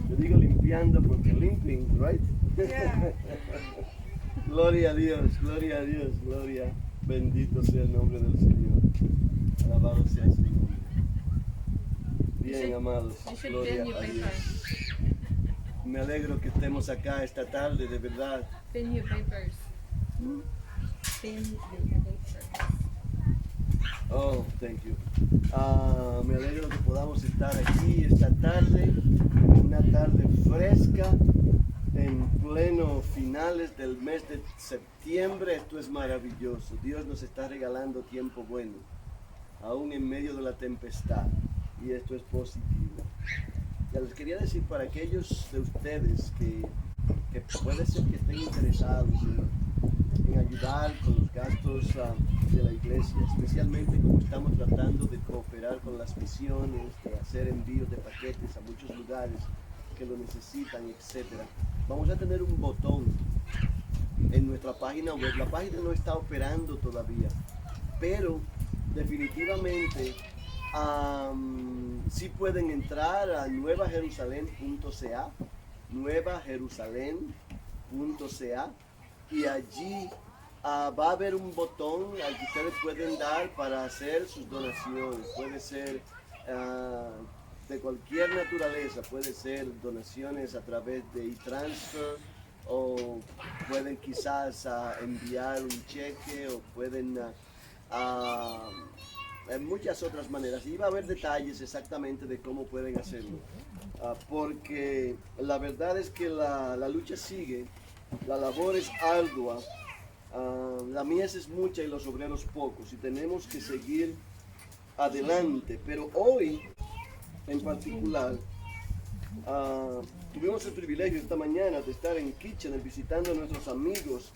Yo digo limpiando porque limping, right? Yeah. Gloria a Dios, gloria a Dios, gloria. Bendito sea el nombre del Señor. Alabado sea su nombre. Bien, amados, You should gloria bin your a paper. Dios. Me alegro que estemos acá esta tarde, de verdad. Bin your papers. Bin your papers. Oh, thank you. Me alegro que podamos estar aquí esta tarde, una tarde fresca, en pleno finales del mes de septiembre. Esto es maravilloso. Dios nos está regalando tiempo bueno, aún en medio de la tempestad, y esto es positivo. Ya les quería decir para aquellos de ustedes que puede ser que estén interesados en ayudar con los gastos de la iglesia, especialmente como estamos tratando de cooperar con las misiones, de hacer envíos de paquetes a muchos lugares que lo necesitan, etcétera. Vamos a tener un botón en nuestra página web. La página no está operando todavía, pero definitivamente sí pueden entrar a nuevajerusalén.ca, nuevajerusalén.ca, y allí va a haber un botón al que ustedes pueden dar para hacer sus donaciones. Puede ser de cualquier naturaleza, puede ser donaciones a través de e-transfer, o pueden quizás enviar un cheque, o pueden en muchas otras maneras, y va a haber detalles exactamente de cómo pueden hacerlo, porque la verdad es que la lucha sigue, la labor es ardua, la mies es mucha y los obreros pocos, y tenemos que seguir adelante. Pero hoy en particular tuvimos el privilegio esta mañana de estar en Kitchener visitando a nuestros amigos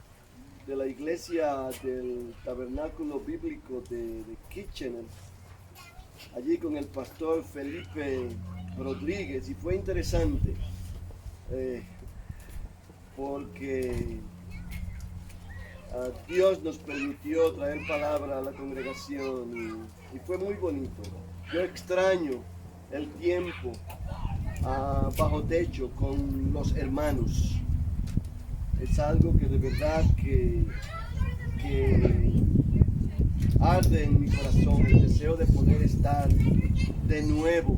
de la iglesia del Tabernáculo Bíblico de Kitchener, allí con el pastor Felipe Rodríguez, y fue interesante porque Dios nos permitió traer palabra a la congregación, y fue muy bonito. Yo extraño el tiempo bajo techo con los hermanos. Es algo que de verdad que arde en mi corazón, el deseo de poder estar de nuevo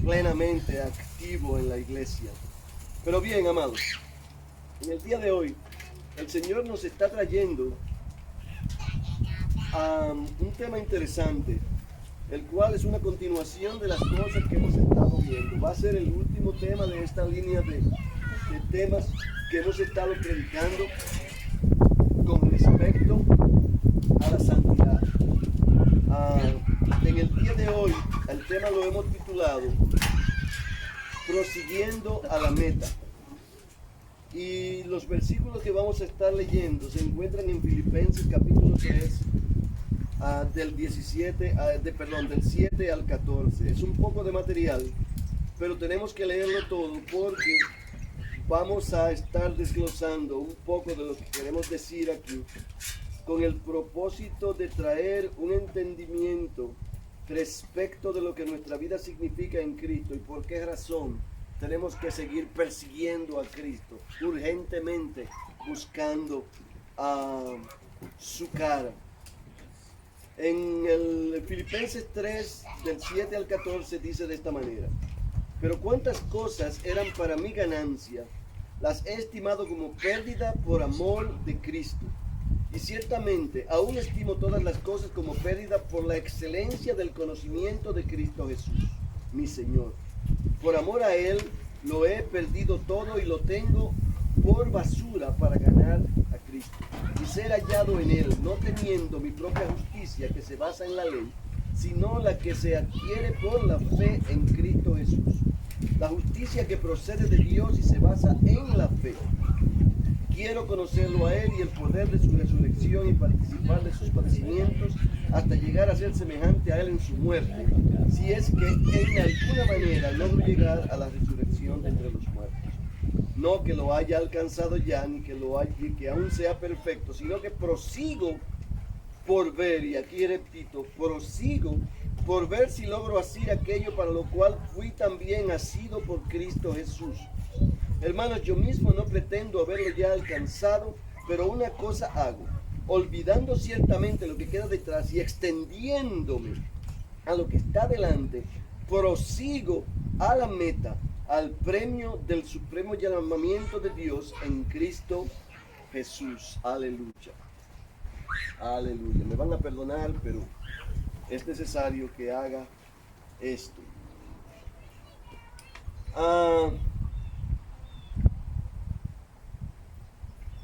plenamente activo en la iglesia. Pero bien, amados, en el día de hoy el Señor nos está trayendo un tema interesante, el cual es una continuación de las cosas que hemos estado viendo. Va a ser el último tema de esta línea de temas que hemos estado predicando con respecto a la santidad. En el día de hoy el tema lo hemos titulado Prosiguiendo a la meta, y los versículos que vamos a estar leyendo se encuentran en Filipenses capítulo 3, del 7 al 14. Es un poco de material, pero tenemos que leerlo todo porque vamos a estar desglosando un poco de lo que queremos decir aquí, con el propósito de traer un entendimiento respecto de lo que nuestra vida significa en Cristo y por qué razón tenemos que seguir persiguiendo a Cristo, urgentemente buscando su cara. En el Filipenses 3, del 7 al 14, dice de esta manera: pero cuántas cosas eran para mi ganancia, las he estimado como pérdida por amor de Cristo. Y ciertamente aún estimo todas las cosas como pérdida por la excelencia del conocimiento de Cristo Jesús, mi Señor. Por amor a Él lo he perdido todo y lo tengo por basura para ganar a Cristo y ser hallado en Él, no teniendo mi propia justicia que se basa en la ley, sino la que se adquiere por la fe en Cristo Jesús. La justicia que procede de Dios y se basa en la fe. Quiero conocerlo a Él y el poder de su resurrección y participar de sus padecimientos hasta llegar a ser semejante a Él en su muerte, si es que en alguna manera logro llegar a la resurrección de entre los muertos. No que lo haya alcanzado ya, ni que aún sea perfecto, sino que prosigo por ver, y aquí repito, prosigo por ver si logro hacer aquello para lo cual fui también asido por Cristo Jesús. Hermanos, yo mismo no pretendo haberlo ya alcanzado, pero una cosa hago, olvidando ciertamente lo que queda detrás y extendiéndome a lo que está delante, prosigo a la meta, al premio del supremo llamamiento de Dios en Cristo Jesús. Aleluya. Aleluya. Me van a perdonar, pero es necesario que haga esto.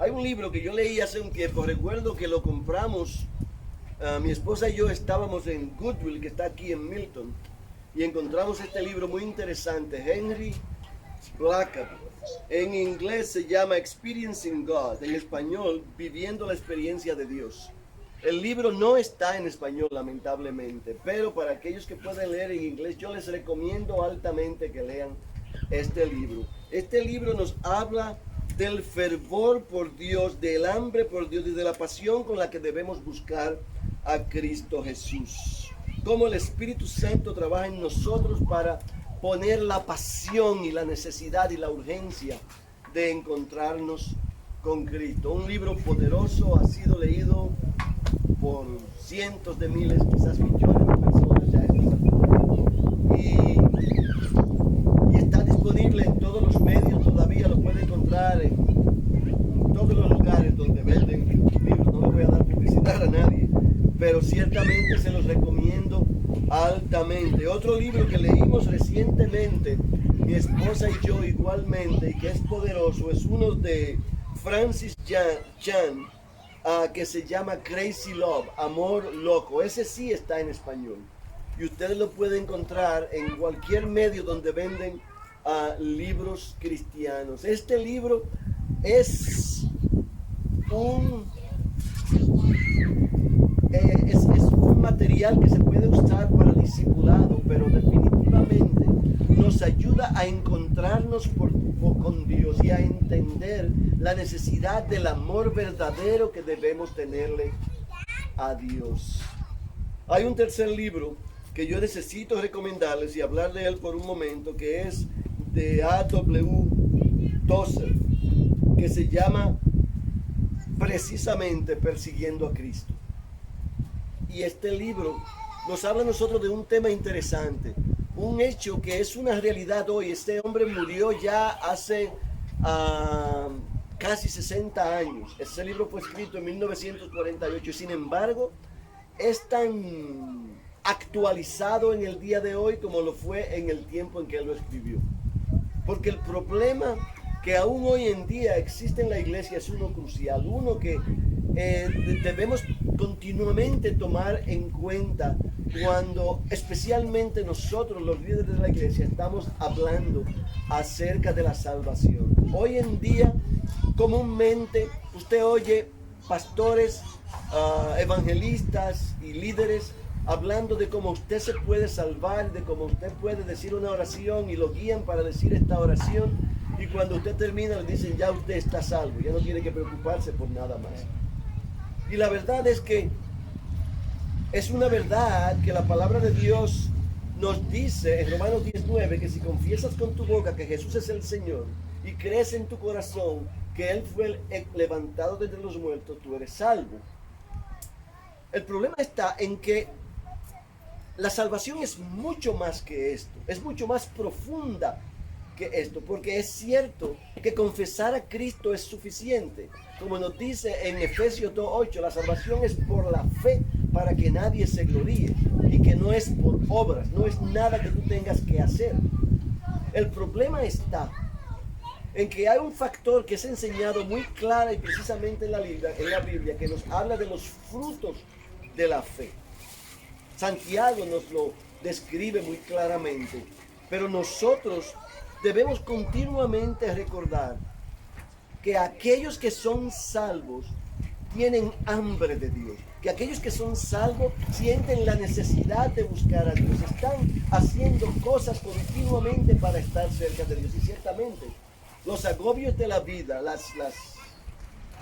Hay un libro que yo leí hace un tiempo, recuerdo que lo compramos, mi esposa y yo estábamos en Goodwill, que está aquí en Milton, y encontramos este libro muy interesante, Henry Blackaby. En inglés se llama Experiencing God, en español, Viviendo la experiencia de Dios. El libro no está en español, lamentablemente, pero para aquellos que pueden leer en inglés, yo les recomiendo altamente que lean este libro. Este libro nos habla del fervor por Dios, del hambre por Dios y de la pasión con la que debemos buscar a Cristo Jesús. Cómo el Espíritu Santo trabaja en nosotros para poner la pasión y la necesidad y la urgencia de encontrarnos con Cristo. Un libro poderoso, ha sido leído por cientos de miles, quizás millones de personas ya y está disponible en todos los medios, todavía lo puede encontrar en todos los lugares donde venden libros. No le voy a dar publicidad a nadie, pero ciertamente se los recomiendo altamente. Otro libro que leímos recientemente, mi esposa y yo igualmente, y que es poderoso, es uno de Francis Chan, que se llama Crazy Love, Amor Loco. Ese sí está en español y ustedes lo pueden encontrar en cualquier medio donde venden libros cristianos. Este libro es un material que se puede usar para discipulado, pero definitivamente nos ayuda a encontrarnos con Dios y a entender la necesidad del amor verdadero que debemos tenerle a Dios. Hay un tercer libro que yo necesito recomendarles y hablar de él por un momento, que es de A.W. Tozer, que se llama precisamente Persiguiendo a Cristo. Y este libro nos habla a nosotros de un tema interesante, un hecho que es una realidad hoy. Este hombre murió ya hace casi 60 años. Ese libro fue escrito en 1948 y sin embargo es tan actualizado en el día de hoy como lo fue en el tiempo en que él lo escribió. Porque el problema que aún hoy en día existe en la iglesia es uno crucial, uno que debemos continuamente tomar en cuenta cuando especialmente nosotros los líderes de la iglesia estamos hablando acerca de la salvación. Hoy en día comúnmente usted oye pastores, evangelistas y líderes hablando de cómo usted se puede salvar, de cómo usted puede decir una oración y lo guían para decir esta oración, y cuando usted termina le dicen ya usted está salvo, ya no tiene que preocuparse por nada más. Y la verdad es que es una verdad que la palabra de Dios nos dice en Romanos 19 que si confiesas con tu boca que Jesús es el Señor y crees en tu corazón que Él fue levantado de entre los muertos, tú eres salvo. El problema está en que la salvación es mucho más que esto, es mucho más profunda que esto, porque es cierto que confesar a Cristo es suficiente. Como nos dice en Efesios 2:8, la salvación es por la fe para que nadie se gloríe y que no es por obras, no es nada que tú tengas que hacer. El problema está en que hay un factor que es enseñado muy clara y precisamente en la Biblia que nos habla de los frutos de la fe. Santiago nos lo describe muy claramente, pero nosotros debemos continuamente recordar que aquellos que son salvos tienen hambre de Dios, que aquellos que son salvos sienten la necesidad de buscar a Dios, están haciendo cosas continuamente para estar cerca de Dios. Y ciertamente los agobios de la vida,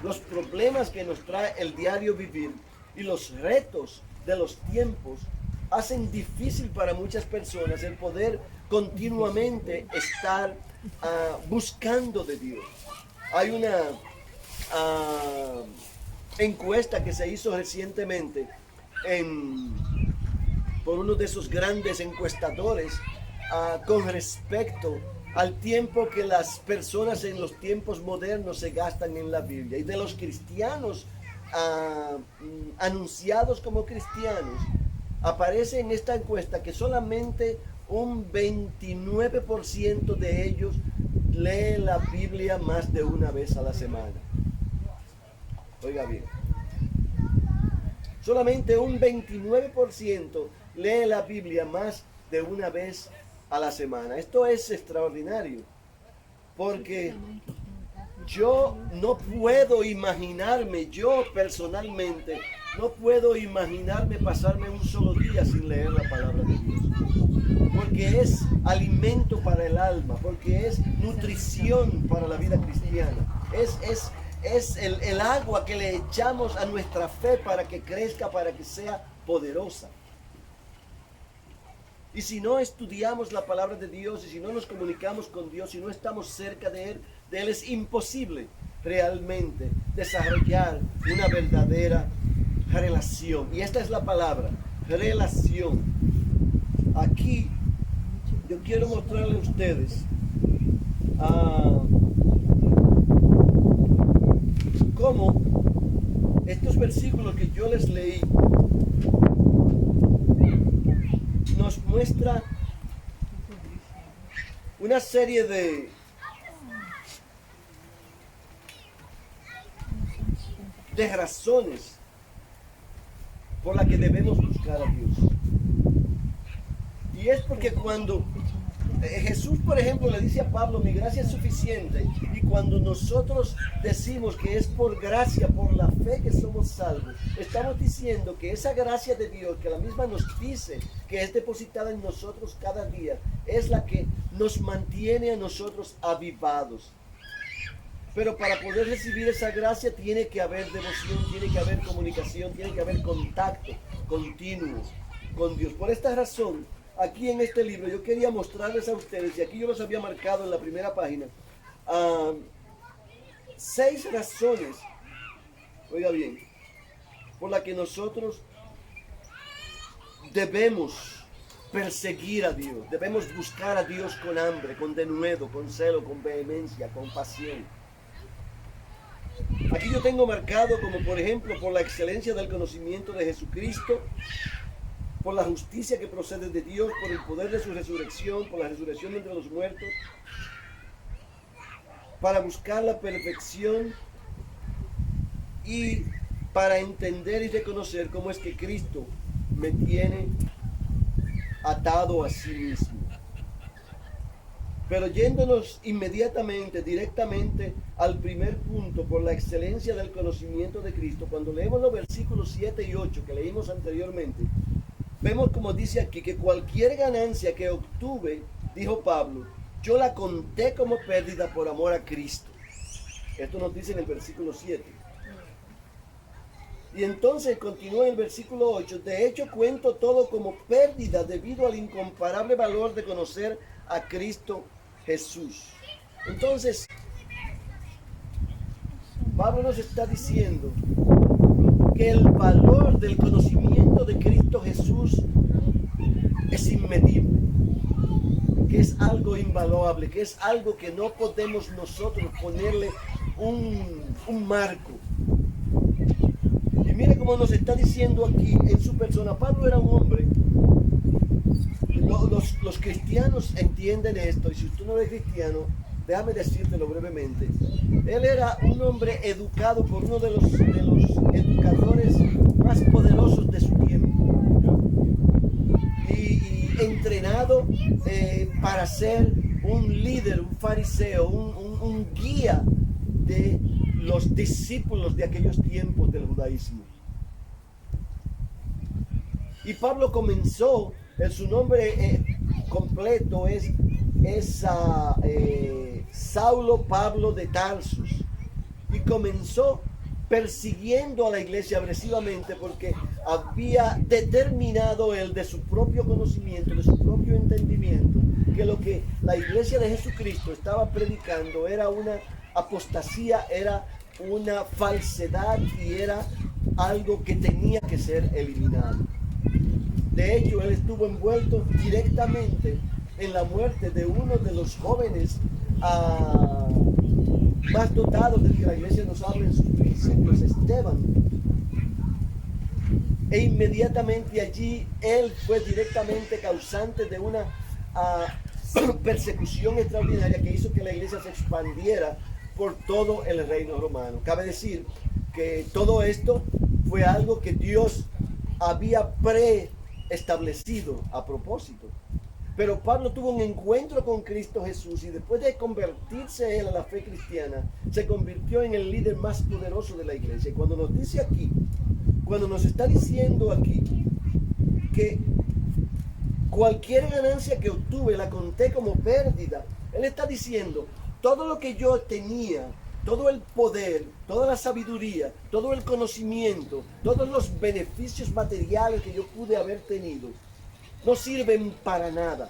los problemas que nos trae el diario vivir y los retos de los tiempos hacen difícil para muchas personas el poder continuamente estar buscando de Dios. Hay una encuesta que se hizo recientemente por uno de esos grandes encuestadores con respecto al tiempo que las personas en los tiempos modernos se gastan en la Biblia. Y de los cristianos anunciados como cristianos, aparece en esta encuesta que solamente un 29% de ellos lee la Biblia más de una vez a la semana. Oiga bien, solamente un 29% lee la Biblia más de una vez a la semana. Esto es extraordinario, porque yo no puedo imaginarme, yo personalmente, no puedo imaginarme pasarme un solo día sin leer la palabra de Dios. Porque es alimento para el alma, porque es nutrición para la vida cristiana. Es el agua que le echamos a nuestra fe para que crezca, para que sea poderosa. Y si no estudiamos la palabra de Dios, y si no nos comunicamos con Dios, si no estamos cerca de Él, es imposible realmente desarrollar una verdadera relación. Y esta es la palabra, relación. Aquí yo quiero mostrarle a ustedes cómo estos versículos que yo les leí nos muestra una serie de razones por las que debemos buscar a Dios. Y es porque cuando Jesús, por ejemplo, le dice a Pablo, mi gracia es suficiente, y cuando nosotros decimos que es por gracia, por la fe que somos salvos, estamos diciendo que esa gracia de Dios, que la misma nos dice que es depositada en nosotros cada día, es la que nos mantiene a nosotros avivados. Pero para poder recibir esa gracia tiene que haber devoción, tiene que haber comunicación, tiene que haber contacto continuo con Dios. Por esta razón, aquí en este libro yo quería mostrarles a ustedes, y aquí yo los había marcado en la primera página, 6 razones, oiga bien, por las que nosotros debemos perseguir a Dios, debemos buscar a Dios con hambre, con denuedo, con celo, con vehemencia, con pasión. Aquí yo tengo marcado como por ejemplo por la excelencia del conocimiento de Jesucristo, por la justicia que procede de Dios, por el poder de su resurrección, por la resurrección de entre los muertos, para buscar la perfección y para entender y reconocer cómo es que Cristo me tiene atado a sí mismo. Pero yéndonos inmediatamente, directamente al primer punto, por la excelencia del conocimiento de Cristo, cuando leemos los versículos 7 y 8 que leímos anteriormente, vemos como dice aquí que cualquier ganancia que obtuve, dijo Pablo, yo la conté como pérdida por amor a Cristo. Esto nos dice en el versículo 7. Y entonces continúa en el versículo 8, de hecho cuento todo como pérdida debido al incomparable valor de conocer a Cristo Jesús. Entonces, Pablo nos está diciendo que el valor del conocimiento de Cristo Jesús es inmedible, que es algo invaluable, que es algo que no podemos nosotros ponerle un marco. Y mire cómo nos está diciendo aquí en su persona. Pablo era un hombre, los cristianos entienden esto, y si usted no es cristiano, déjame decírtelo brevemente. Él era un hombre educado por uno de los educadores más poderosos de su tiempo, y entrenado para ser un líder, un fariseo, un guía de los discípulos de aquellos tiempos del judaísmo. Y Pablo comenzó, su nombre completo es Saulo Pablo de Tarsus, y comenzó persiguiendo a la iglesia agresivamente porque había determinado él de su propio conocimiento, de su propio entendimiento, que lo que la iglesia de Jesucristo estaba predicando era una apostasía, era una falsedad y era algo que tenía que ser eliminado. De hecho, él estuvo envuelto directamente en la muerte de uno de los jóvenes más dotados del que la iglesia nos habla en sus principios, Esteban. E inmediatamente allí él fue directamente causante de una persecución extraordinaria que hizo que la iglesia se expandiera por todo el reino romano. Cabe decir que todo esto fue algo que Dios había preestablecido a propósito. Pero Pablo tuvo un encuentro con Cristo Jesús y después de convertirse él a la fe cristiana, se convirtió en el líder más poderoso de la iglesia. Y cuando nos dice aquí, cuando nos está diciendo aquí que cualquier ganancia que obtuve la conté como pérdida, él está diciendo, todo lo que yo tenía, todo el poder, toda la sabiduría, todo el conocimiento, todos los beneficios materiales que yo pude haber tenido, no sirven para nada,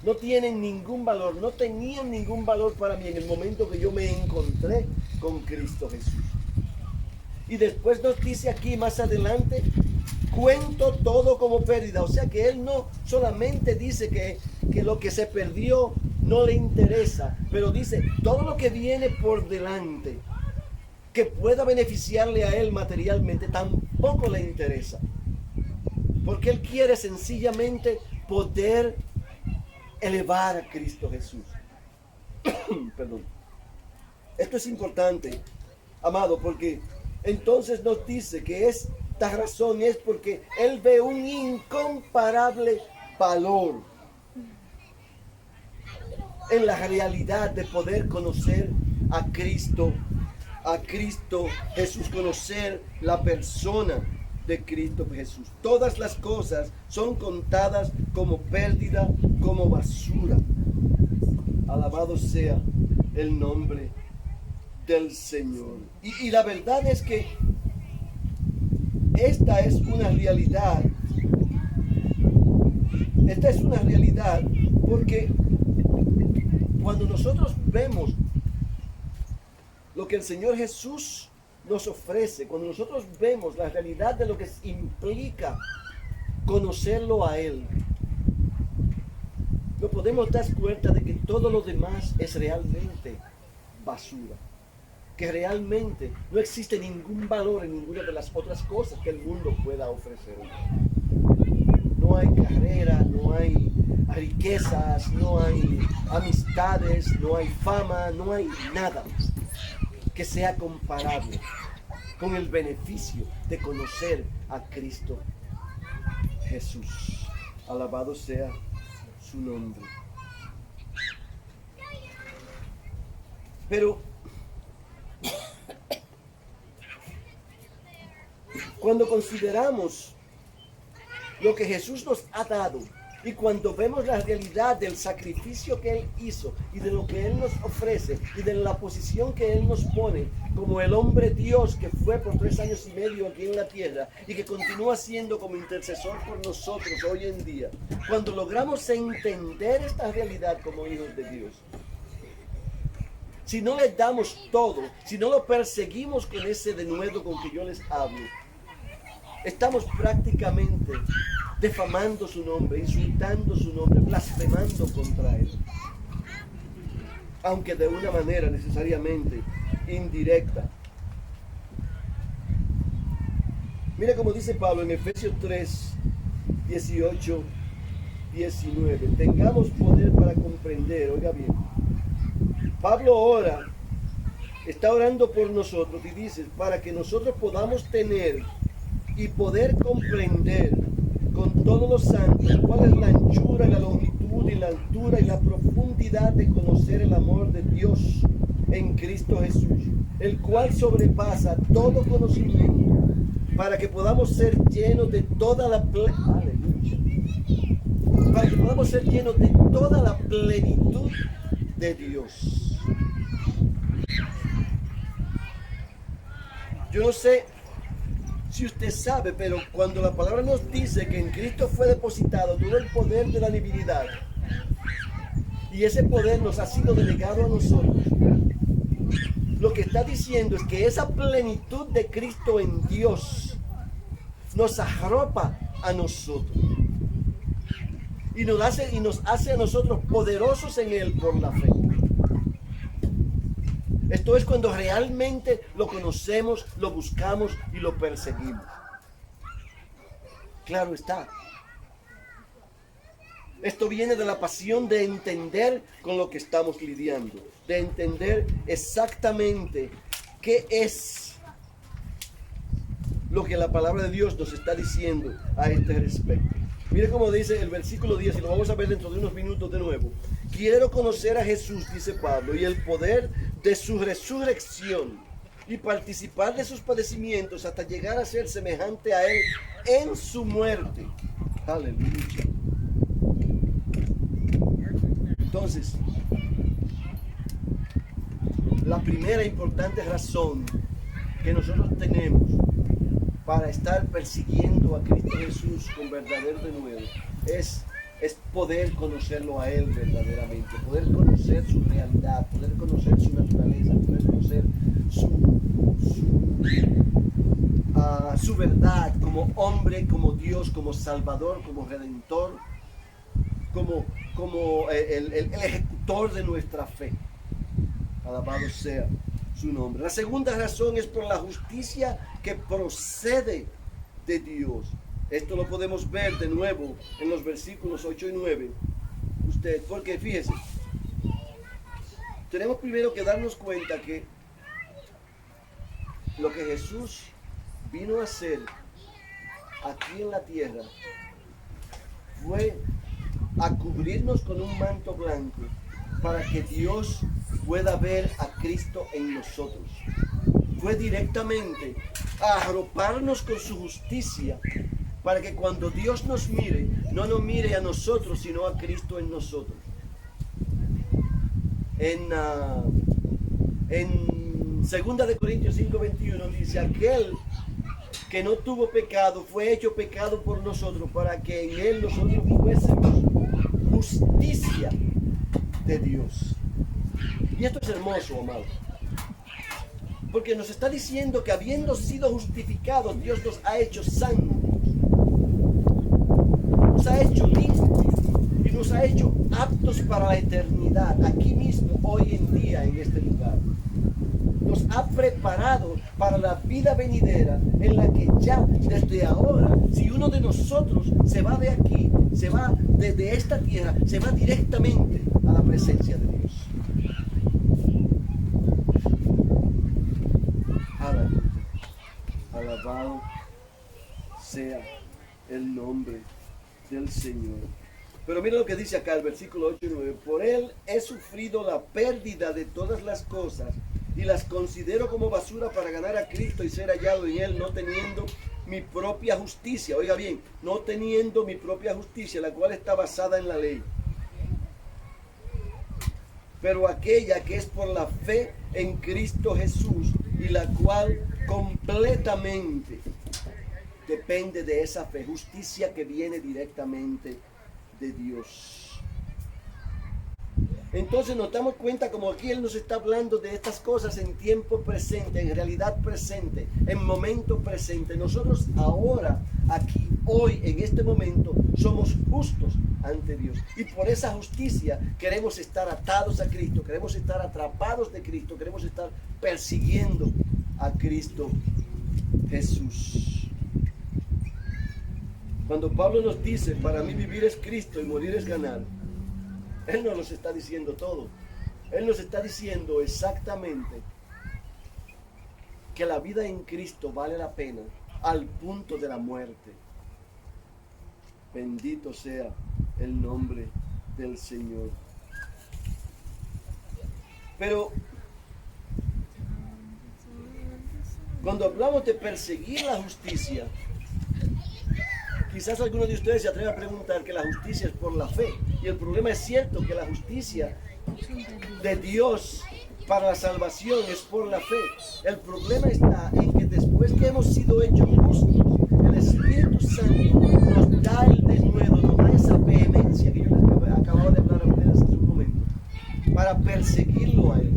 no tienen ningún valor, no tenían ningún valor para mí en el momento que yo me encontré con Cristo Jesús. Y después nos dice aquí más adelante, cuento todo como pérdida. O sea que él no solamente dice que lo que se perdió no le interesa, pero dice todo lo que viene por delante que pueda beneficiarle a él materialmente tampoco le interesa. Porque él quiere sencillamente poder elevar a Cristo Jesús. Perdón. Esto es importante, amado, porque entonces nos dice que esta razón es porque él ve un incomparable valor en la realidad de poder conocer a Cristo Jesús, conocer la persona de Cristo Jesús. Todas las cosas son contadas como pérdida, como basura. Alabado sea el nombre del Señor. Y la verdad es que esta es una realidad. Esta es una realidad porque cuando nosotros vemos lo que el Señor Jesús nos ofrece, cuando nosotros vemos la realidad de lo que implica conocerlo a Él, nos podemos dar cuenta de que todo lo demás es realmente basura, que realmente no existe ningún valor en ninguna de las otras cosas que el mundo pueda ofrecer. No hay carrera, no hay riquezas, no hay amistades, no hay fama, no hay nada que sea comparable con el beneficio de conocer a Cristo Jesús. Alabado sea su nombre. Pero cuando consideramos lo que Jesús nos ha dado y cuando vemos la realidad del sacrificio que Él hizo y de lo que Él nos ofrece y de la posición que Él nos pone como el hombre Dios que fue por 3 años y medio aquí en la tierra y que continúa siendo como intercesor por nosotros hoy en día, cuando logramos entender esta realidad como hijos de Dios, si no le damos todo, si no lo perseguimos con ese denuedo con que yo les hablo, estamos prácticamente defamando su nombre, insultando su nombre, blasfemando contra Él. Aunque de una manera necesariamente indirecta. Mira cómo dice Pablo en Efesios 3, 18, 19. Tengamos poder para comprender, oiga bien. Pablo ora, está orando por nosotros y dice, para que nosotros podamos tener y poder comprender con todos los santos cuál es la anchura, la longitud y la altura y la profundidad de conocer el amor de Dios en Cristo Jesús, el cual sobrepasa todo conocimiento, para que podamos ser llenos de toda la plenitud de Dios. Yo no sé si usted sabe, pero cuando la palabra nos dice que en Cristo fue depositado todo el poder de la divinidad, y ese poder nos ha sido delegado a nosotros, lo que está diciendo es que esa plenitud de Cristo en Dios nos arropa a nosotros y nos hace a nosotros poderosos en Él por la fe. Esto es cuando realmente lo conocemos, lo buscamos y lo perseguimos. Claro está. Esto viene de la pasión de entender con lo que estamos lidiando, de entender exactamente qué es lo que la palabra de Dios nos está diciendo a este respecto. Mire cómo dice el versículo 10, y lo vamos a ver dentro de unos minutos de nuevo. Quiero conocer a Jesús, dice Pablo, y el poder de su resurrección, y participar de sus padecimientos hasta llegar a ser semejante a Él en su muerte. Aleluya. Entonces, la primera importante razón que nosotros tenemos para estar persiguiendo a Cristo Jesús con verdadero denuedo es poder conocerlo a Él verdaderamente, poder conocer su realidad, poder conocer su naturaleza, poder conocer su verdad como hombre, como Dios, como Salvador, como Redentor, como el ejecutor de nuestra fe. Alabado sea su nombre. La segunda razón es por la justicia que procede de Dios. Esto lo podemos ver de nuevo en los versículos 8 y 9. Porque fíjese, tenemos primero que darnos cuenta que lo que Jesús vino a hacer aquí en la tierra fue a cubrirnos con un manto blanco para que Dios pueda ver a Cristo en nosotros. Fue directamente a arroparnos con su justicia para que cuando Dios nos mire, no nos mire a nosotros, sino a Cristo en nosotros. En 2 de Corintios 5:21 dice: aquel que no tuvo pecado fue hecho pecado por nosotros para que en él nosotros fuésemos justicia de Dios. Y esto es hermoso, amado, porque nos está diciendo que habiendo sido justificados, Dios nos ha hecho santos, nos ha hecho limpios y nos ha hecho aptos para la eternidad, aquí mismo, hoy en día, en este lugar. Nos ha preparado para la vida venidera, en la que ya desde ahora, si uno de nosotros se va de aquí, se va desde esta tierra, se va directamente a la presencia de Dios. Aleluya. Alabado sea el nombre del Señor. Pero mira lo que dice acá el versículo 8 y 9. Por Él he sufrido la pérdida de todas las cosas y las considero como basura para ganar a Cristo y ser hallado en Él, no teniendo mi propia justicia. Oiga bien, no teniendo mi propia justicia, la cual está basada en la ley, pero aquella que es por la fe en Cristo Jesús, y la cual completamente depende de esa fe, justicia que viene directamente de Dios. Entonces nos damos cuenta como aquí Él nos está hablando de estas cosas en tiempo presente, en realidad presente, en momento presente. Nosotros ahora, aquí, hoy, en este momento, somos justos ante Dios. Y por esa justicia queremos estar atados a Cristo, queremos estar atrapados de Cristo, queremos estar persiguiendo a Cristo Jesús. Cuando Pablo nos dice, para mí vivir es Cristo y morir es ganar, Él no nos está diciendo todo. Él nos está diciendo exactamente que la vida en Cristo vale la pena al punto de la muerte. Bendito sea el nombre del Señor. Pero cuando hablamos de perseguir la justicia, quizás alguno de ustedes se atreva a preguntar que la justicia es por la fe. Y el problema es cierto que la justicia de Dios para la salvación es por la fe. El problema está en que después vez que hemos sido hechos justos, el Espíritu Santo nos da el denuedo, nos da esa vehemencia que yo les acababa de hablar a ustedes hace un momento, para perseguirlo a Él.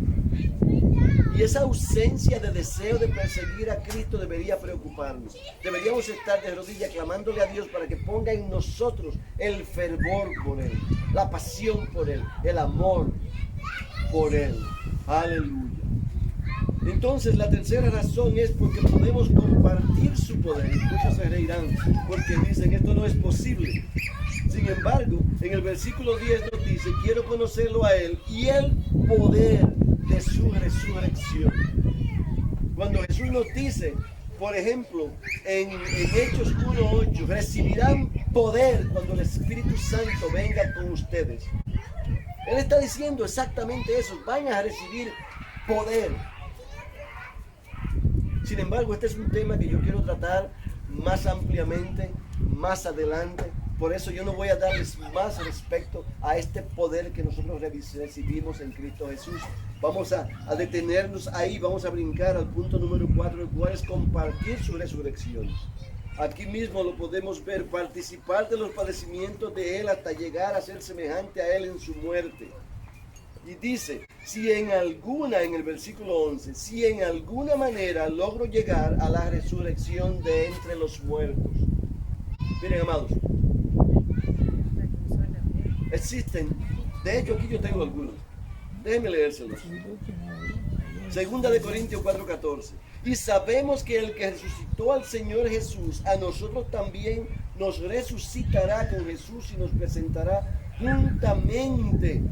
Y esa ausencia de deseo de perseguir a Cristo debería preocuparnos. Deberíamos estar de rodillas clamándole a Dios para que ponga en nosotros el fervor por Él, la pasión por Él, el amor por Él. Aleluya. Entonces la tercera razón es porque podemos compartir su poder. Y muchos se reirán porque dicen esto no es posible. Sin embargo, en el versículo 10 nos dice, quiero conocerlo a Él y el poder de su resurrección. Cuando Jesús nos dice, por ejemplo, en Hechos 1:8, recibirán poder cuando el Espíritu Santo venga con ustedes. Él está diciendo exactamente eso, van a recibir poder. Sin embargo, este es un tema que yo quiero tratar más ampliamente, más adelante. Por eso yo no voy a darles más respecto a este poder que nosotros recibimos en Cristo Jesús. Vamos a detenernos ahí, vamos a brincar al punto número 4, el cual es compartir su resurrección. Aquí mismo lo podemos ver, participar de los padecimientos de Él hasta llegar a ser semejante a Él en su muerte. Y dice, si en el versículo 11, si en alguna manera logro llegar a la resurrección de entre los muertos. Miren, amados, existen, de hecho aquí yo tengo algunos, déjenme leérselos. Segunda de Corintios 4:14. Y sabemos que el que resucitó al Señor Jesús, a nosotros también nos resucitará con Jesús y nos presentará juntamente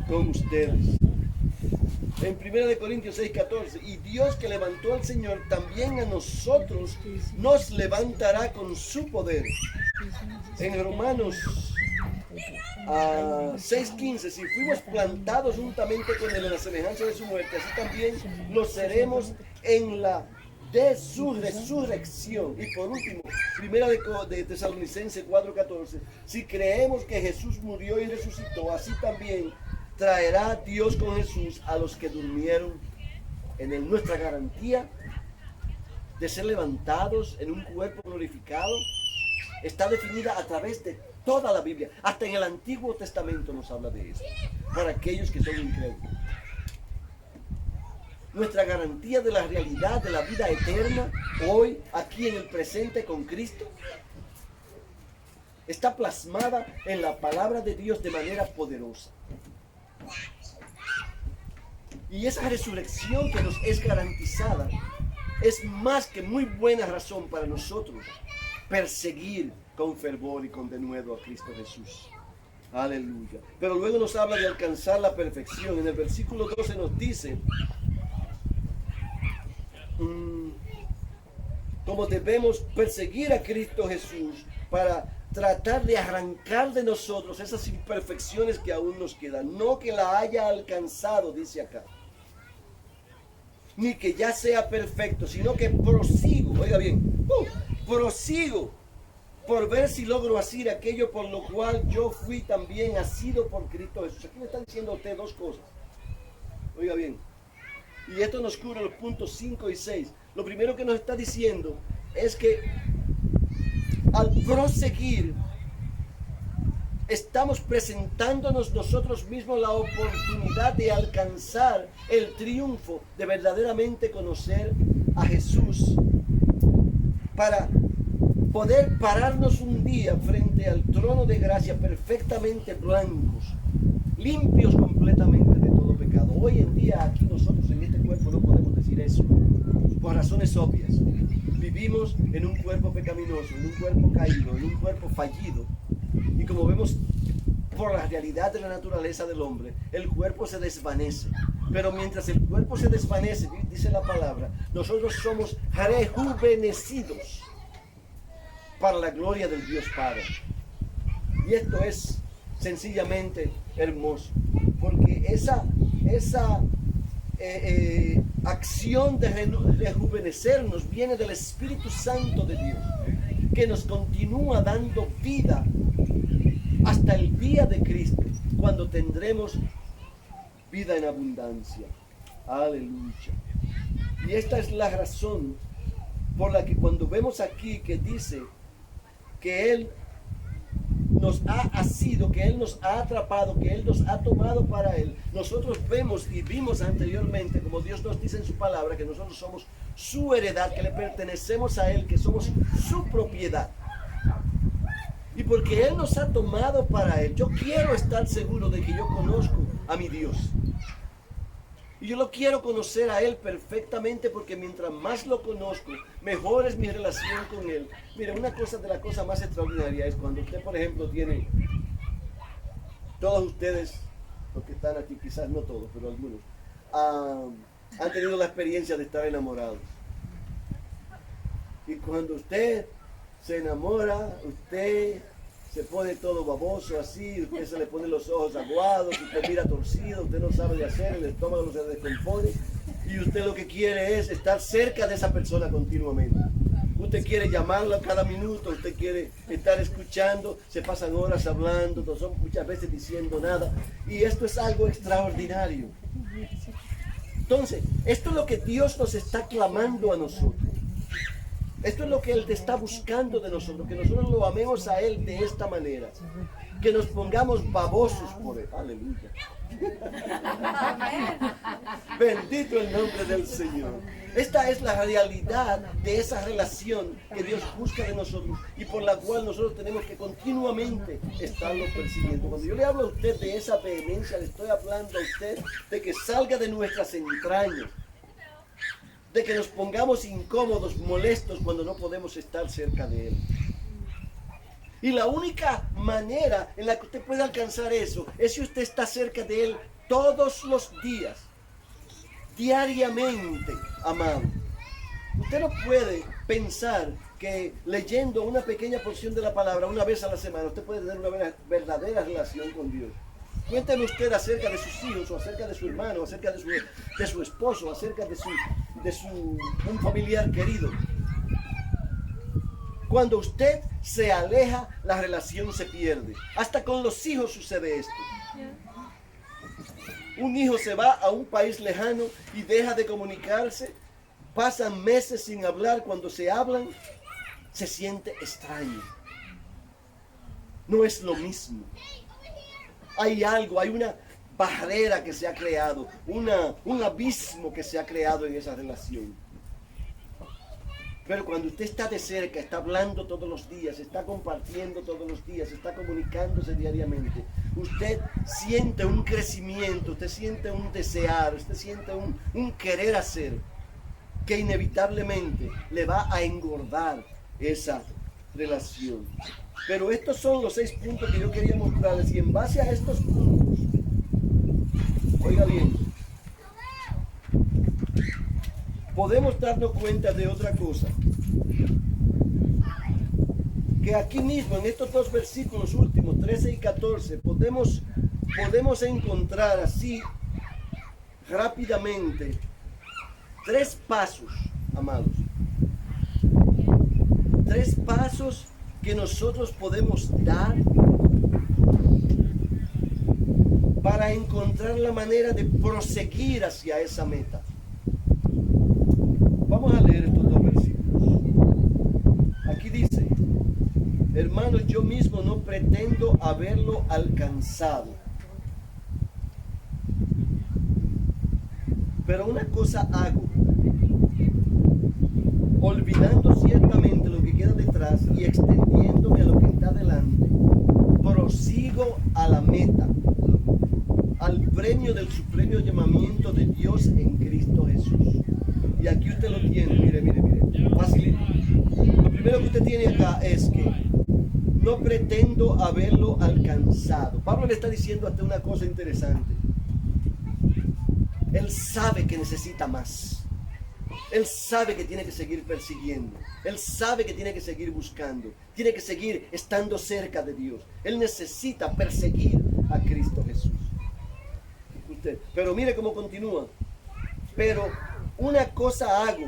con ustedes. En 1 de Corintios 6:14, y Dios que levantó al Señor, también a nosotros nos levantará con su poder. En Romanos 6:15, si fuimos plantados juntamente con Él en la semejanza de su muerte, así también lo seremos en la de su resurrección. Y por último, 1 de Tesalonicenses 4:14, si creemos que Jesús murió y resucitó, así también traerá Dios con Jesús a los que durmieron en Él. Nuestra garantía de ser levantados en un cuerpo glorificado está definida a través de toda la Biblia. Hasta en el Antiguo Testamento nos habla de eso, para aquellos que son incrédulos. Nuestra garantía de la realidad de la vida eterna, hoy, aquí en el presente con Cristo, está plasmada en la palabra de Dios de manera poderosa. Y esa resurrección que nos es garantizada es más que muy buena razón para nosotros perseguir con fervor y con denuedo a Cristo Jesús. Aleluya. Pero luego nos habla de alcanzar la perfección. En el versículo 12 nos dice cómo debemos perseguir a Cristo Jesús para tratar de arrancar de nosotros esas imperfecciones que aún nos quedan. No que la haya alcanzado, dice acá, ni que ya sea perfecto, sino que prosigo, oiga bien, prosigo por ver si logro hacer aquello por lo cual yo fui también asido por Cristo Jesús. Aquí me está diciendo a usted dos cosas, oiga bien, y esto nos cubre los puntos 5 y 6. Lo primero que nos está diciendo es que al proseguir, estamos presentándonos nosotros mismos la oportunidad de alcanzar el triunfo de verdaderamente conocer a Jesús, para poder pararnos un día frente al trono de gracia perfectamente blancos, limpios completamente de todo pecado. Hoy en día aquí nosotros en este cuerpo no podemos decir eso, por razones obvias. Vivimos en un cuerpo pecaminoso, en un cuerpo caído, en un cuerpo fallido. Y como vemos por la realidad de la naturaleza del hombre, el cuerpo se desvanece. Pero mientras el cuerpo se desvanece, dice la palabra, nosotros somos rejuvenecidos para la gloria del Dios Padre. Y esto es sencillamente hermoso, porque esa acción de rejuvenecernos viene del Espíritu Santo de Dios, que nos continúa dando vida hasta el día de Cristo, cuando tendremos vida en abundancia. Aleluya. Y esta es la razón por la que cuando vemos aquí que dice que Él nos ha asido, que Él nos ha atrapado, que Él nos ha tomado para Él, nosotros vemos y vimos anteriormente, como Dios nos dice en su palabra, que nosotros somos su heredad, que le pertenecemos a Él, que somos su propiedad. Y porque Él nos ha tomado para Él, yo quiero estar seguro de que yo conozco a mi Dios. Y yo lo quiero conocer a Él perfectamente, porque mientras más lo conozco, mejor es mi relación con Él. Mira, una cosa de la cosa más extraordinaria es cuando usted, por ejemplo, tiene, todos ustedes, los que están aquí, quizás no todos, pero algunos, han tenido la experiencia de estar enamorados. Y cuando usted se enamora, usted se pone todo baboso así, usted se le pone los ojos aguados, usted mira torcido, usted no sabe qué hacer, el estómago se descompone y usted lo que quiere es estar cerca de esa persona continuamente. Usted quiere llamarla cada minuto, usted quiere estar escuchando, se pasan horas hablando, no son muchas veces diciendo nada, y esto es algo extraordinario. Entonces, esto es lo que Dios nos está clamando a nosotros. Esto es lo que Él te está buscando de nosotros, que nosotros lo amemos a Él de esta manera, que nos pongamos babosos por Él. Aleluya. Bendito el nombre del Señor. Esta es la realidad de esa relación que Dios busca de nosotros y por la cual nosotros tenemos que continuamente estarlo persiguiendo. Cuando yo le hablo a usted de esa vehemencia, le estoy hablando a usted de que salga de nuestras entrañas, de que nos pongamos incómodos, molestos cuando no podemos estar cerca de Él. Y la única manera en la que usted puede alcanzar eso es si usted está cerca de Él todos los días, diariamente, amado. Usted no puede pensar que leyendo una pequeña porción de la palabra una vez a la semana usted puede tener una verdadera relación con Dios. Cuénteme usted acerca de sus hijos, o acerca de su hermano, acerca de su esposo, acerca de un familiar querido. Cuando usted se aleja, la relación se pierde. Hasta con los hijos sucede esto. Un hijo se va a un país lejano y deja de comunicarse. Pasan meses sin hablar. Cuando se hablan, se siente extraño. No es lo mismo. Hay algo, hay una barrera que se ha creado, un abismo que se ha creado en esa relación. Pero cuando usted está de cerca, está hablando todos los días, está compartiendo todos los días, está comunicándose diariamente, usted siente un crecimiento, usted siente un desear, usted siente un querer hacer, que inevitablemente le va a engordar esa relación. Pero estos son los 6 puntos que yo quería mostrarles, y en base a estos puntos, oiga bien, podemos darnos cuenta de otra cosa, que aquí mismo en estos 2 versículos últimos, 13 y 14, podemos encontrar así rápidamente 3 pasos, amados, 3 pasos que nosotros podemos dar para encontrar la manera de proseguir hacia esa meta. Vamos a leer estos 2 versículos. Aquí dice: hermanos, yo mismo no pretendo haberlo alcanzado, pero una cosa hago, olvidando ciertamente lo que queda detrás y extendiéndome a lo que está delante, prosigo a la meta, al premio del supremo llamamiento de Dios en Cristo Jesús. Y aquí usted lo tiene, mire, facilito. Lo primero que usted tiene acá es que no pretendo haberlo alcanzado. Pablo le está diciendo hasta una cosa interesante. Él sabe que necesita más. Él sabe que tiene que seguir persiguiendo. Él sabe que tiene que seguir buscando. Tiene que seguir estando cerca de Dios. Él necesita perseguir a Cristo Jesús. Pero mire cómo continúa. Pero una cosa hago.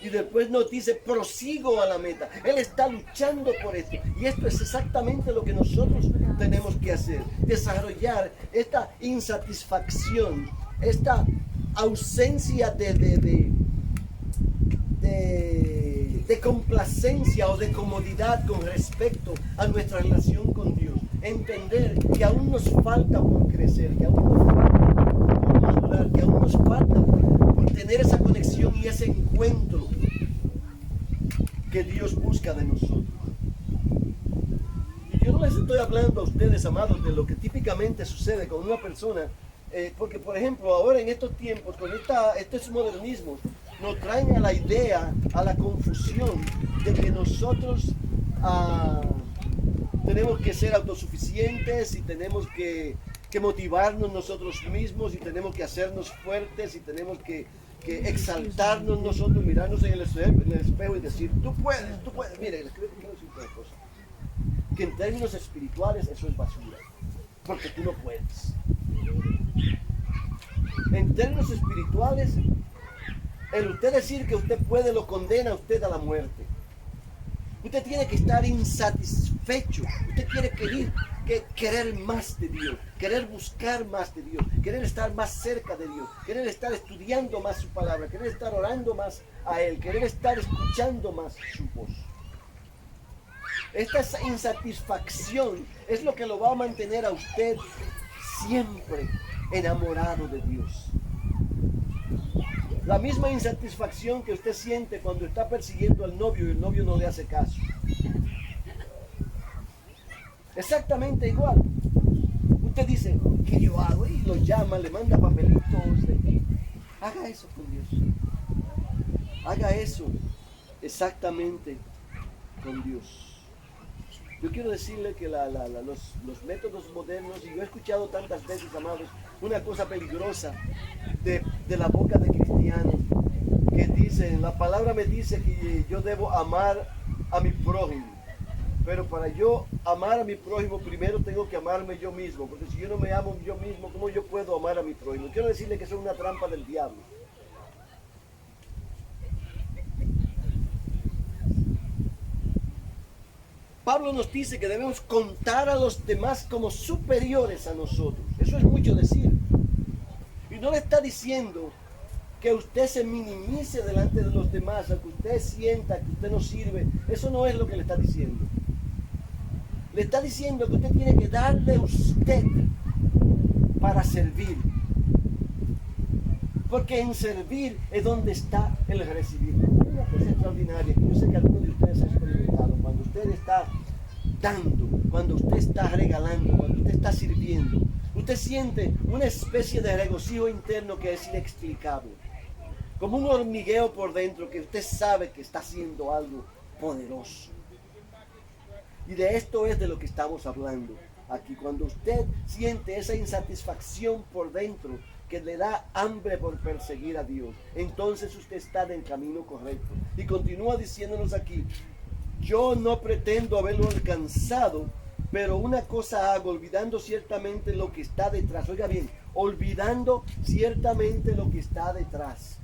Y después nos dice, prosigo a la meta. Él está luchando por esto. Y esto es exactamente lo que nosotros tenemos que hacer. Desarrollar esta insatisfacción, esta ausencia de complacencia o de comodidad con respecto a nuestra relación con Dios. Entender que aún nos falta por crecer, que aún nos falta por madurar, que aún nos falta por tener esa conexión y ese encuentro que Dios busca de nosotros. Y yo no les estoy hablando a ustedes, amados, de lo que típicamente sucede con una persona, porque por ejemplo ahora en estos tiempos, con estos modernismos, nos traen a la idea, a la confusión de que nosotros tenemos que ser autosuficientes y tenemos que motivarnos nosotros mismos y tenemos que hacernos fuertes y tenemos que exaltarnos nosotros, mirarnos en el espejo y decir, tú puedes. Mire, les quiero decir una cosa, que en términos espirituales eso es basura, porque tú no puedes. En términos espirituales, el usted decir que usted puede lo condena a usted a la muerte. Usted tiene que estar insatisfecho. Usted tiene que querer más de Dios, querer buscar más de Dios, querer estar más cerca de Dios, querer estar estudiando más su palabra, querer estar orando más a Él, querer estar escuchando más su voz. Esta insatisfacción es lo que lo va a mantener a usted siempre enamorado de Dios. La misma insatisfacción que usted siente cuando está persiguiendo al novio y el novio no le hace caso. Exactamente igual. Usted dice, ¿qué yo hago? Y lo llama, le manda papelitos. Haga eso con Dios. Haga eso exactamente con Dios. Yo quiero decirle que los métodos modernos, y yo he escuchado tantas veces, amados, una cosa peligrosa de la boca de cristianos, que dicen, la palabra me dice que yo debo amar a mi prójimo, pero para yo amar a mi prójimo primero tengo que amarme yo mismo, porque si yo no me amo yo mismo, ¿cómo yo puedo amar a mi prójimo? Quiero decirle que eso es una trampa del diablo. Pablo nos dice que debemos contar a los demás como superiores a nosotros. Eso es mucho decir. Y no le está diciendo que usted se minimice delante de los demás, a que usted sienta que usted no sirve. Eso no es lo que le está diciendo. Le está diciendo que usted tiene que darle usted para servir. Porque en servir es donde está el recibir. Una cosa extraordinaria que yo sé que algunos de ustedes han experimentado. Cuando usted está dando, cuando usted está regalando, cuando usted está sirviendo, usted siente una especie de regocijo interno que es inexplicable. Como un hormigueo por dentro que usted sabe que está haciendo algo poderoso. Y de esto es de lo que estamos hablando aquí. Cuando usted siente esa insatisfacción por dentro, que le da hambre por perseguir a Dios, entonces usted está en el camino correcto. Y continúa diciéndonos aquí, yo no pretendo haberlo alcanzado, pero una cosa hago, olvidando ciertamente lo que está detrás. Oiga bien, olvidando ciertamente lo que está detrás.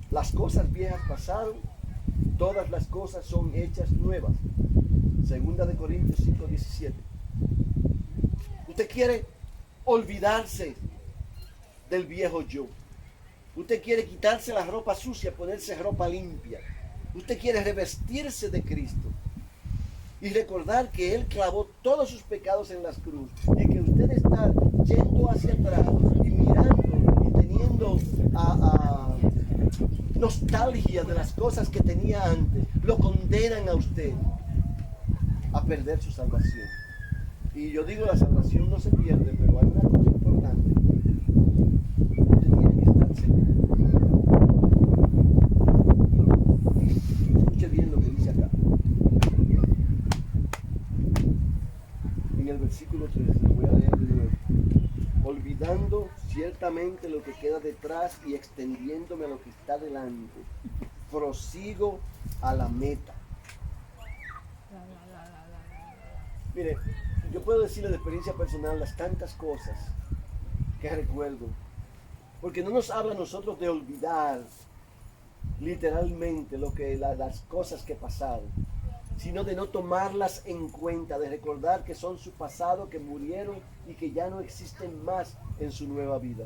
Las cosas viejas pasaron, todas las cosas son hechas nuevas. Segunda de Corintios 5:17. Usted quiere olvidarse del viejo yo. Usted quiere quitarse la ropa sucia, ponerse ropa limpia. Usted quiere revestirse de Cristo y recordar que Él clavó todos sus pecados en las cruces y que usted está yendo hacia atrás y mirando y teniendo nostalgia de las cosas que tenía antes, lo condenan a usted a perder su salvación. Y yo digo, la salvación no se pierde, pero hay una cosa importante. Usted tiene que estar seguro. Escuche bien lo que dice acá. En el versículo 3, lo voy a leer de nuevo. Olvidando ciertamente lo que queda detrás y extendiéndome a lo que está delante, prosigo a la meta. Mire, yo puedo decirle de experiencia personal las tantas cosas que recuerdo, porque no nos habla a nosotros de olvidar literalmente las cosas que pasaron, sino de no tomarlas en cuenta, de recordar que son su pasado, que murieron y que ya no existen más en su nueva vida.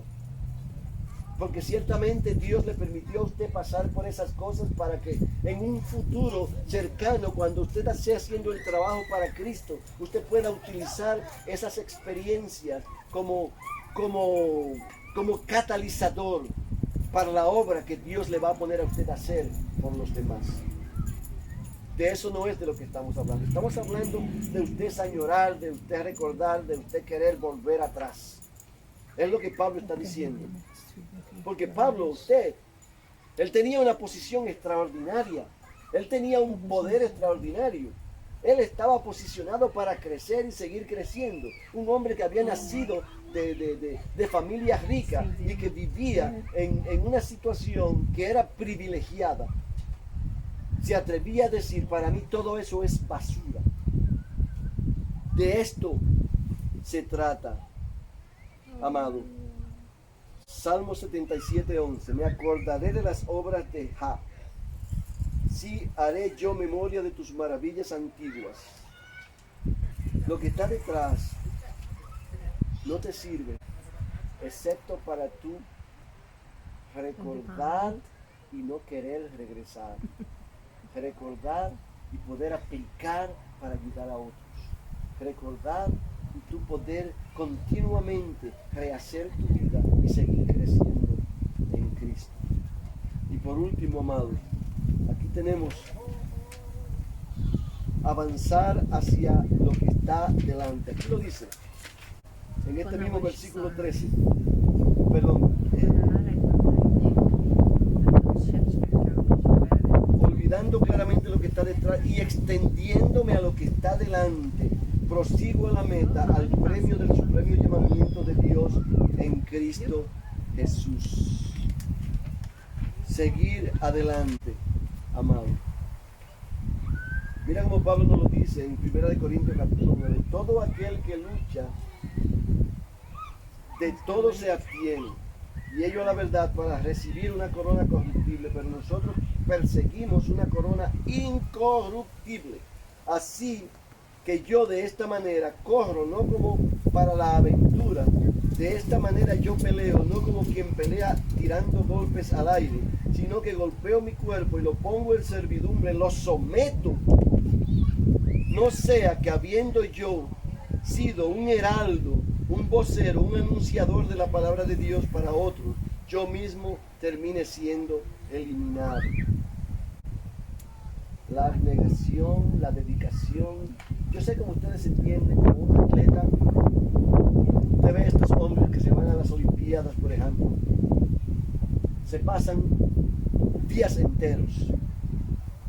Porque ciertamente Dios le permitió a usted pasar por esas cosas para que en un futuro cercano, cuando usted esté haciendo el trabajo para Cristo, usted pueda utilizar esas experiencias como catalizador para la obra que Dios le va a poner a usted a hacer por los demás. De eso no es de lo que estamos hablando. Estamos hablando de usted añorar, de usted recordar, de usted querer volver atrás. Es lo que Pablo está diciendo. Porque Pablo, él tenía una posición extraordinaria. Él tenía un poder extraordinario. Él estaba posicionado para crecer y seguir creciendo. Un hombre que había nacido de familia rica y que vivía en una situación que era privilegiada. Se atrevía a decir, para mí todo eso es basura. De esto se trata, amado. Salmo 77:11. Me acordaré de las obras de Jah. Sí haré yo memoria de tus maravillas antiguas. Lo que está detrás no te sirve, excepto para tú recordar y no querer regresar. Recordar y poder aplicar para ayudar a otros. Recordar y tú poder continuamente rehacer tu vida y seguir creciendo en Cristo. Y por último, amado, aquí tenemos avanzar hacia lo que está delante. Aquí lo dice, en este mismo versículo 13. Perdón. Olvidando claramente lo que está detrás y extendiéndome a lo que está delante, prosigo a la meta, al premio del supremo llamamiento de Dios en Cristo Jesús. Seguir adelante, amado. Mira cómo Pablo nos lo dice en 1 Corintios capítulo 9. Todo aquel que lucha, de todo se abstiene. Y ello la verdad para recibir una corona corruptible, pero nosotros perseguimos una corona incorruptible. Así que yo de esta manera corro, no como para la aventura, de esta manera yo peleo, no como quien pelea tirando golpes al aire, sino que golpeo mi cuerpo y lo pongo en servidumbre, lo someto, no sea que habiendo yo sido un heraldo, un vocero, un anunciador de la palabra de Dios para otros, yo mismo termine siendo eliminado. La abnegación, la dedicación. Yo sé como ustedes entienden, como un atleta, usted ve a estos hombres que se van a las Olimpiadas, por ejemplo, se pasan días enteros,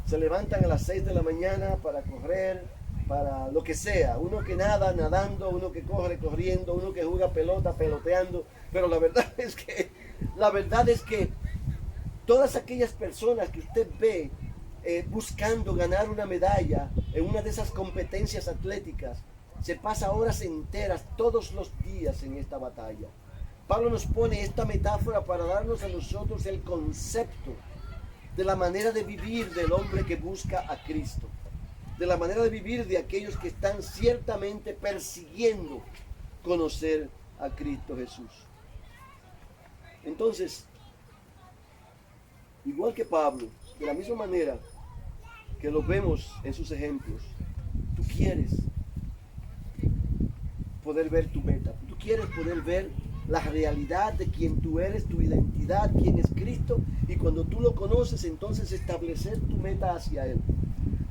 se levantan a las 6 de la mañana para correr, para lo que sea, uno que nada, nadando, uno que corre, corriendo, uno que juega pelota, peloteando, pero la verdad es que todas aquellas personas que usted ve buscando ganar una medalla en una de esas competencias atléticas, se pasa horas enteras todos los días en esta batalla. Pablo nos pone esta metáfora para darnos a nosotros el concepto de la manera de vivir del hombre que busca a Cristo, de la manera de vivir de aquellos que están ciertamente persiguiendo conocer a Cristo Jesús. Entonces, igual que Pablo, de la misma manera que lo vemos en sus ejemplos, tú quieres poder ver tu meta, tú quieres poder ver la realidad de quién tú eres, tu identidad, quién es Cristo, y cuando tú lo conoces, entonces establecer tu meta hacia Él,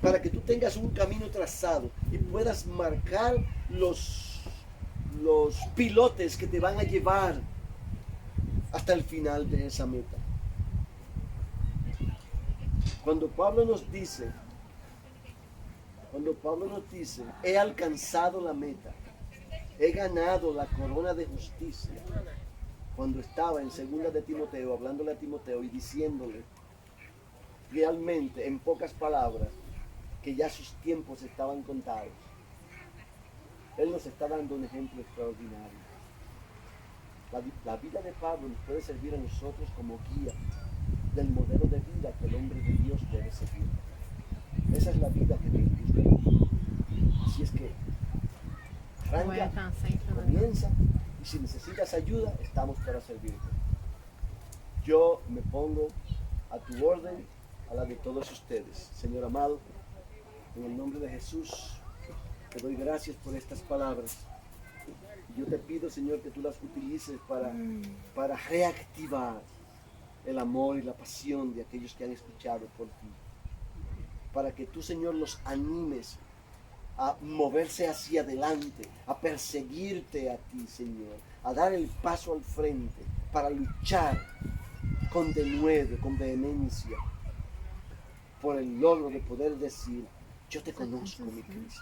para que tú tengas un camino trazado y puedas marcar los pilotes que te van a llevar hasta el final de esa meta. Cuando Pablo nos dice, he alcanzado la meta, he ganado la corona de justicia, cuando estaba en 2 de Timoteo, hablándole a Timoteo y diciéndole realmente, en pocas palabras, que ya sus tiempos estaban contados, él nos está dando un ejemplo extraordinario. La vida de Pablo nos puede servir a nosotros como guía del modelo de vida que el hombre de Dios debe seguir. Esa es la vida que Dios busca. Así es que arranca, comienza, y si necesitas ayuda, estamos para servirte. yo me pongo a tu orden, a la de todos ustedes. Señor amado, en el nombre de Jesús, te doy gracias por estas palabras. Yo te pido, Señor, que tú las utilices para reactivar el amor y la pasión de aquellos que han escuchado por ti. Para que tú, Señor, los animes a moverse hacia adelante, a perseguirte a ti, Señor, a dar el paso al frente, para luchar con denuedo, con vehemencia, por el logro de poder decir, yo te conozco, mi Cristo.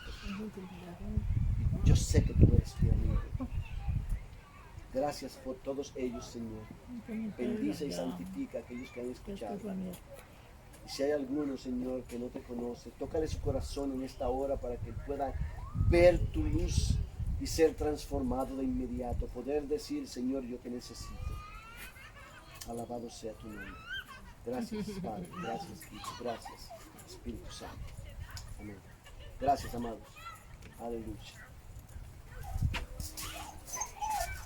Yo sé que tú eres mi amigo. Gracias por todos ellos, Señor. Bendice y santifica a aquellos que han escuchado. Y si hay alguno, Señor, que no te conoce, tócale su corazón en esta hora para que pueda ver tu luz y ser transformado de inmediato. Poder decir, Señor, yo te necesito. Alabado sea tu nombre. Gracias, Padre. Gracias, Hijo. Gracias, Espíritu Santo. Amén. Gracias, amados. Aleluya.